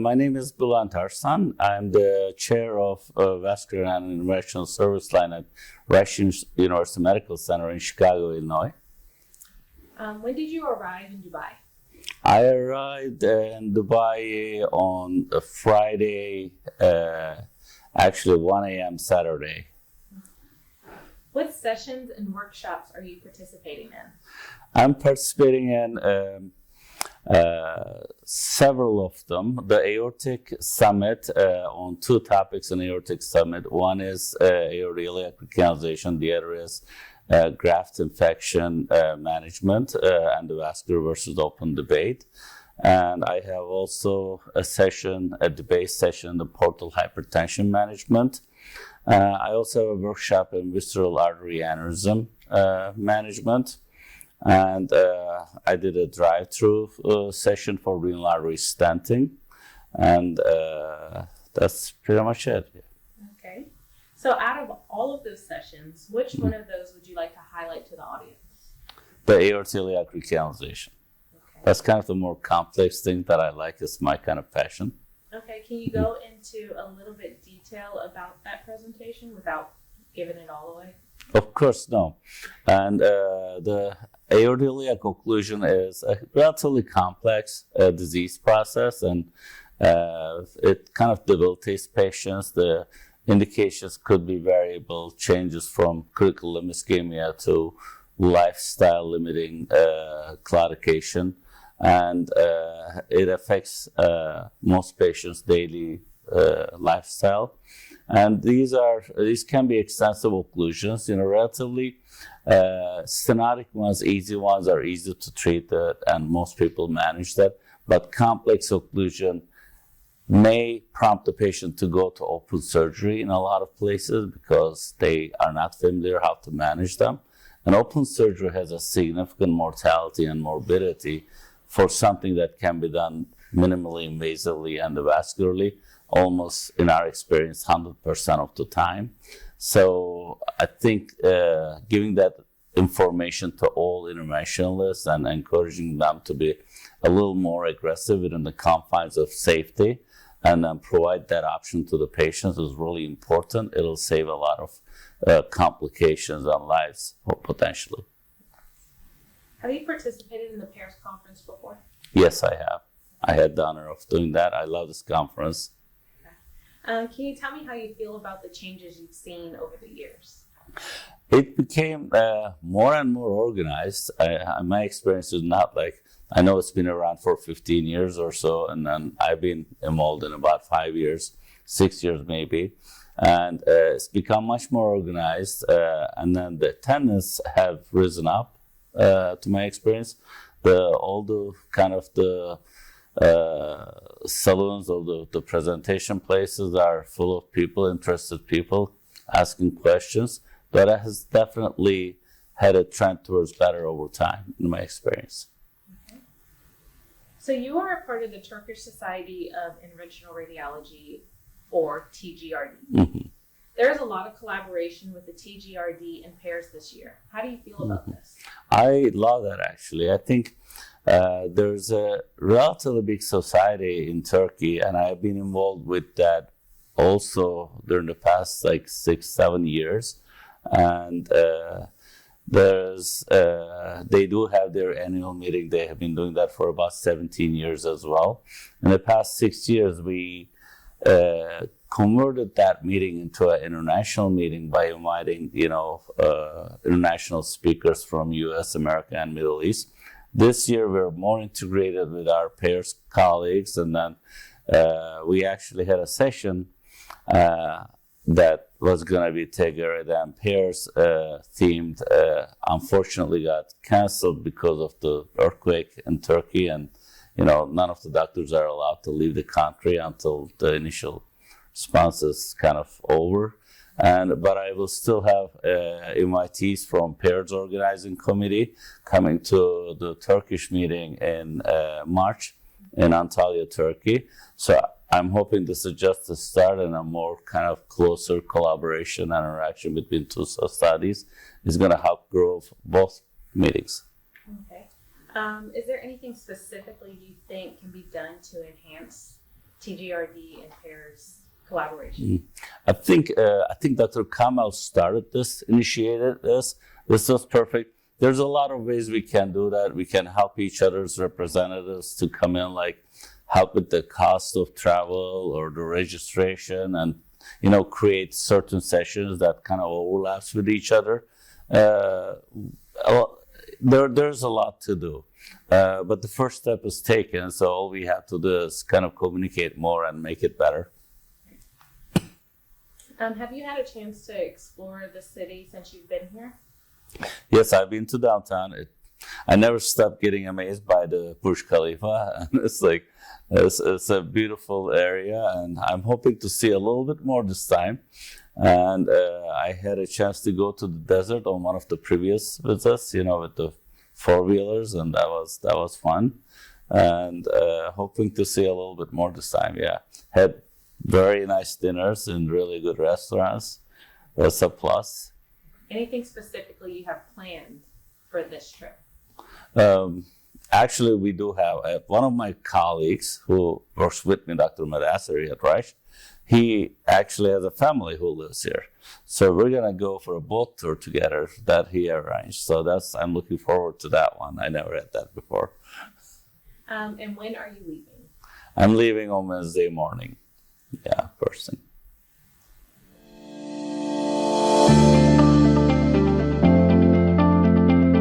My name is Bulent Arslan. I'm the chair of Vascular and Interventional Service Line at Rush University Medical Center in Chicago, Illinois. When did you arrive in Dubai? I arrived in Dubai on a Friday, actually 1 a.m. Saturday. What sessions and workshops are you participating in? I'm participating in several of them. The Aortic Summit, on two topics in Aortic Summit. One is aortic recanalization, the other is graft infection management and the vascular versus open debate. And I have also a debate session in the portal hypertension management. I also have a workshop in visceral artery aneurysm management. And I did a drive-through session for renal artery stenting. And that's pretty much it. Okay. So out of all of those sessions, which one of those would you like to highlight to the audience? The aortic recanalization. Okay. That's kind of the more complex thing that I like. It's my kind of passion. Okay. Can you go into a little bit detail about that presentation without giving it all away? Of course, no. And the aortic occlusion is a relatively complex disease process, and it kind of debilitates patients. The indications could be variable, changes from critical limb ischemia to lifestyle limiting claudication, and it affects most patients' daily lifestyle. And these can be extensive occlusions, relatively stenotic ones, easy ones are easy to treat, and most people manage that. But complex occlusion may prompt the patient to go to open surgery in a lot of places because they are not familiar how to manage them. And open surgery has a significant mortality and morbidity for something that can be done minimally invasively and endovascularly, almost in our experience 100% of the time. So I think giving that information to all interventionalists and encouraging them to be a little more aggressive within the confines of safety and then provide that option to the patients is really important. It'll save a lot of complications and lives potentially. Have you participated in the Paris conference before? Yes, I have. I had the honor of doing that. I love this conference. Can you tell me how you feel about the changes you've seen over the years? It became more and more organized. My experience is not like, I know it's been around for 15 years or so, and then I've been involved in about 5 years, 6 years maybe. And it's become much more organized, and then the attendance have risen up to my experience. All the kind of the salons or the presentation places are full of people, interested people asking questions, but it has definitely had a trend towards better over time in my experience. Okay. So you are a part of the Turkish Society of Interventional Radiology, or TGRD. Mm-hmm. There is a lot of collaboration with the TGRD in Paris this year. How do you feel about this? I love that, actually. I think there's a relatively big society in Turkey, and I've been involved with that also during the past 6-7 years. And they do have their annual meeting. They have been doing that for about 17 years as well. In the past 6 years, we converted that meeting into an international meeting by inviting, international speakers from U.S., America, and Middle East. This year, we're more integrated with our peers, colleagues, and then we actually had a session that was going to be TGRD and peers themed. Unfortunately, got canceled because of the earthquake in Turkey, and none of the doctors are allowed to leave the country until the initial response is kind of over. But I will still have invitees from Pairs Organizing Committee coming to the Turkish meeting in March in Antalya, Turkey. So I'm hoping this is just the start, and a more kind of closer collaboration and interaction between two studies is going to help grow both meetings. Okay. Is there anything specifically you think can be done to enhance TGRD impairs collaboration? I think Dr. Kamal started this, initiated this. This was perfect. There's a lot of ways we can do that. We can help each other's representatives to come in, like help with the cost of travel or the registration, and create certain sessions that kind of overlaps with each other. There's a lot to do, but the first step is taken. So all we have to do is kind of communicate more and make it better. Have you had a chance to explore the city since you've been here? Yes, I've been to downtown. I never stop getting amazed by the Burj Khalifa, and it's a beautiful area, and I'm hoping to see a little bit more this time. And I had a chance to go to the desert on one of the previous visits, with the 4-wheelers, and that was fun. And hoping to see a little bit more this time. Yeah, had very nice dinners in really good restaurants. That's a plus. Anything specifically you have planned for this trip? Actually, we do have one of my colleagues who works with me, Dr. Madasseri at Rice. He actually has a family who lives here. So we're going to go for a boat tour together that he arranged. So I'm looking forward to that one. I never had that before. And when are you leaving? I'm leaving on Wednesday morning. Yeah, first thing.